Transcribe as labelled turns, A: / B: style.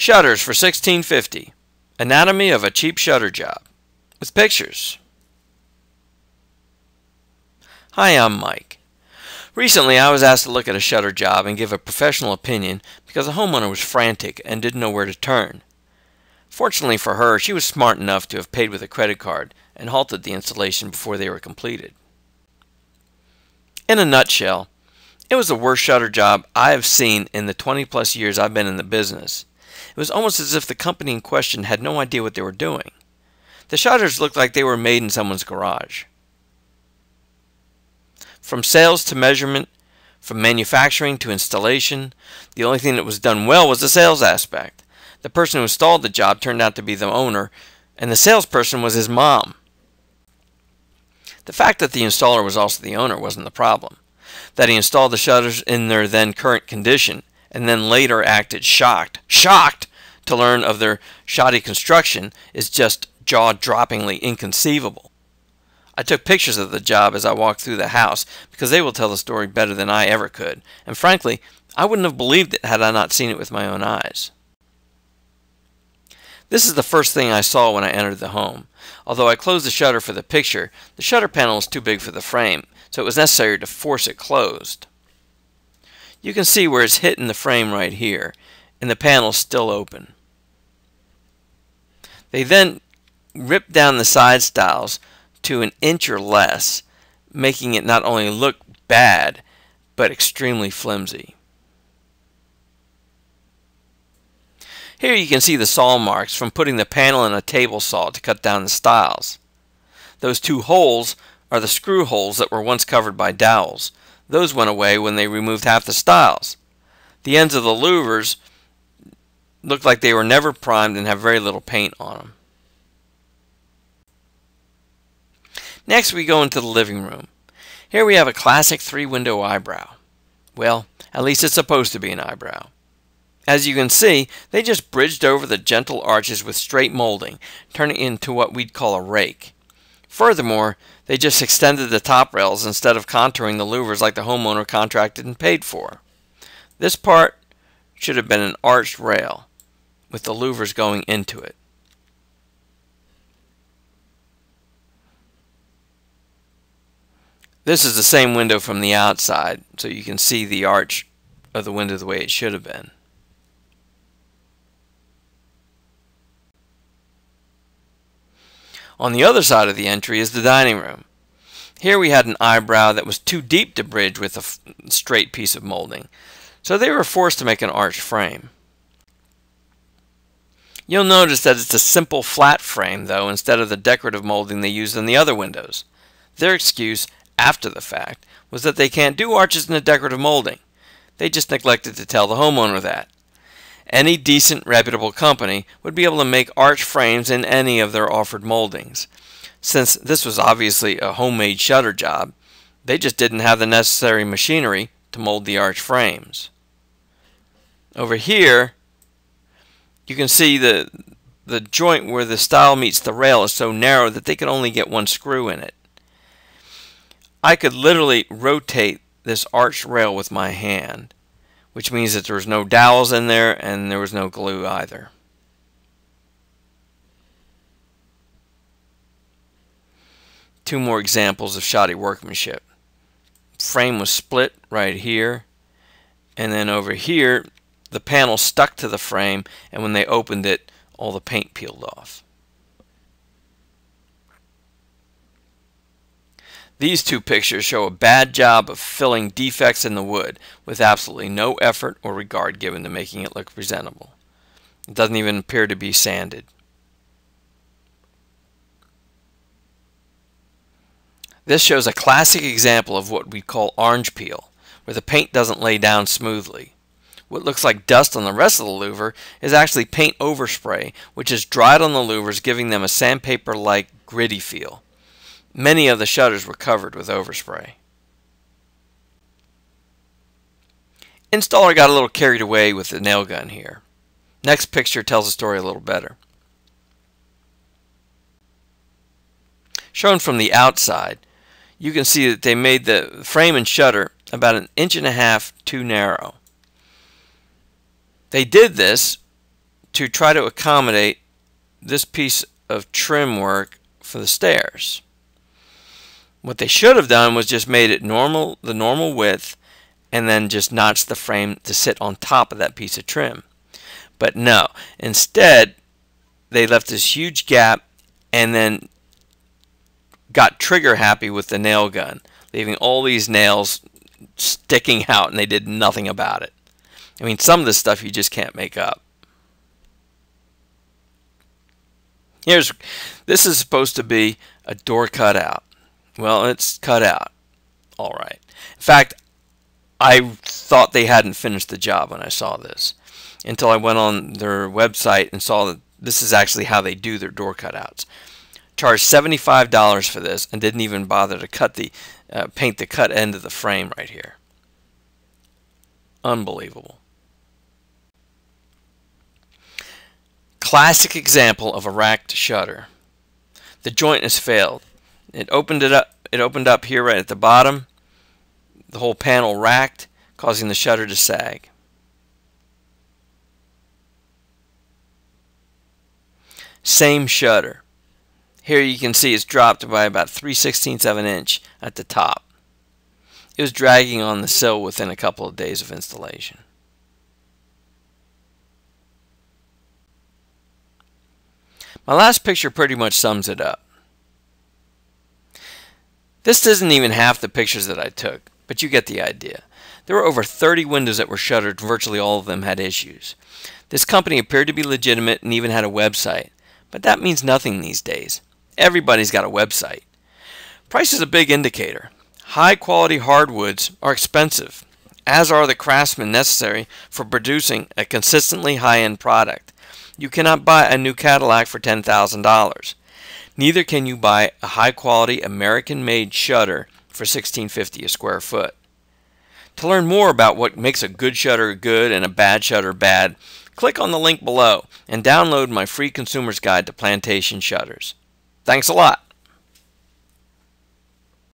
A: Shutters for $16.50. Anatomy of a cheap shutter job. With pictures. Hi, I'm Mike. Recently I was asked to look at a shutter job and give a professional opinion because a homeowner was frantic and didn't know where to turn. Fortunately for her, she was smart enough to have paid with a credit card and halted the installation before they were completed. In a nutshell, it was the worst shutter job I have seen in the 20+ years I've been in the business. It was almost as if the company in question had no idea what they were doing. The shutters looked like they were made in someone's garage. From sales to measurement, from manufacturing to installation, the only thing that was done well was the sales aspect. The person who installed the job turned out to be the owner, and the salesperson was his mom. The fact that the installer was also the owner wasn't the problem. That he installed the shutters in their then current condition and then later acted shocked to learn of their shoddy construction is just jaw-droppingly inconceivable. I took pictures of the job as I walked through the house because they will tell the story better than I ever could, and frankly, I wouldn't have believed it had I not seen it with my own eyes. This is the first thing I saw when I entered the home. Although I closed the shutter for the picture, the shutter panel was too big for the frame, so it was necessary to force it closed. You can see where it's hitting the frame right here, and the panel's still open. They then ripped down the side stiles to an inch or less, making it not only look bad, but extremely flimsy. Here you can see the saw marks from putting the panel in a table saw to cut down the stiles. Those two holes are the screw holes that were once covered by dowels. Those went away when they removed half the stiles. The ends of the louvers look like they were never primed and have very little paint on them. Next we go into the living room. Here we have a classic 3-window eyebrow. Well, at least it's supposed to be an eyebrow. As you can see, they just bridged over the gentle arches with straight molding, turning it into what we'd call a rake. Furthermore, they just extended the top rails instead of contouring the louvers like the homeowner contracted and paid for. This part should have been an arched rail with the louvers going into it. This is the same window from the outside, so you can see the arch of the window the way it should have been. On the other side of the entry is the dining room. Here we had an eyebrow that was too deep to bridge with a straight piece of molding, so they were forced to make an arched frame. You'll notice that it's a simple flat frame though, instead of the decorative molding they used in the other windows. Their excuse, after the fact, was that they can't do arches in the decorative molding. They just neglected to tell the homeowner that. Any decent, reputable company would be able to make arch frames in any of their offered moldings. Since this was obviously a homemade shutter job, they just didn't have the necessary machinery to mold the arch frames. Over here, you can see the joint where the stile meets the rail is so narrow that they could only get one screw in it. I could literally rotate this arched rail with my hand, which means that there was no dowels in there and there was no glue either. Two more examples of shoddy workmanship. Frame was split right here, and then over here the panel stuck to the frame, and when they opened it, all the paint peeled off. These two pictures show a bad job of filling defects in the wood with absolutely no effort or regard given to making it look presentable. It doesn't even appear to be sanded. This shows a classic example of what we call orange peel, where the paint doesn't lay down smoothly. What looks like dust on the rest of the louver is actually paint overspray, which is dried on the louvers, giving them a sandpaper-like gritty feel. Many of the shutters were covered with overspray. Installer got a little carried away with the nail gun here. Next picture tells the story a little better. Shown from the outside, you can see that they made the frame and shutter about 1.5 inches too narrow. They did this to try to accommodate this piece of trim work for the stairs. What they should have done was just made it the normal width, and then just notched the frame to sit on top of that piece of trim. But no, instead they left this huge gap and then got trigger happy with the nail gun, leaving all these nails sticking out, and they did nothing about it. I mean, some of this stuff you just can't make up. This is supposed to be a door cutout. Well, it's cut out. All right. In fact, I thought they hadn't finished the job when I saw this, until I went on their website and saw that this is actually how they do their door cutouts. Charged $75 for this and didn't even bother to paint the cut end of the frame right here. Unbelievable. Classic example of a racked shutter. The joint has failed. It opened up here right at the bottom. The whole panel racked, causing the shutter to sag. Same shutter. Here you can see it's dropped by about 3/16 of an inch at the top. It was dragging on the sill within a couple of days of installation. My last picture pretty much sums it up. This isn't even half the pictures that I took, but you get the idea. There were over 30 windows that were shuttered, and virtually all of them had issues. This company appeared to be legitimate and even had a website, but that means nothing these days. Everybody's got a website. Price is a big indicator. High quality hardwoods are expensive, as are the craftsmen necessary for producing a consistently high-end product. You cannot buy a new Cadillac for $10,000. Neither can you buy a high-quality American-made shutter for $16.50 a square foot. To learn more about what makes a good shutter good and a bad shutter bad, click on the link below and download my free consumer's guide to plantation shutters. Thanks a lot.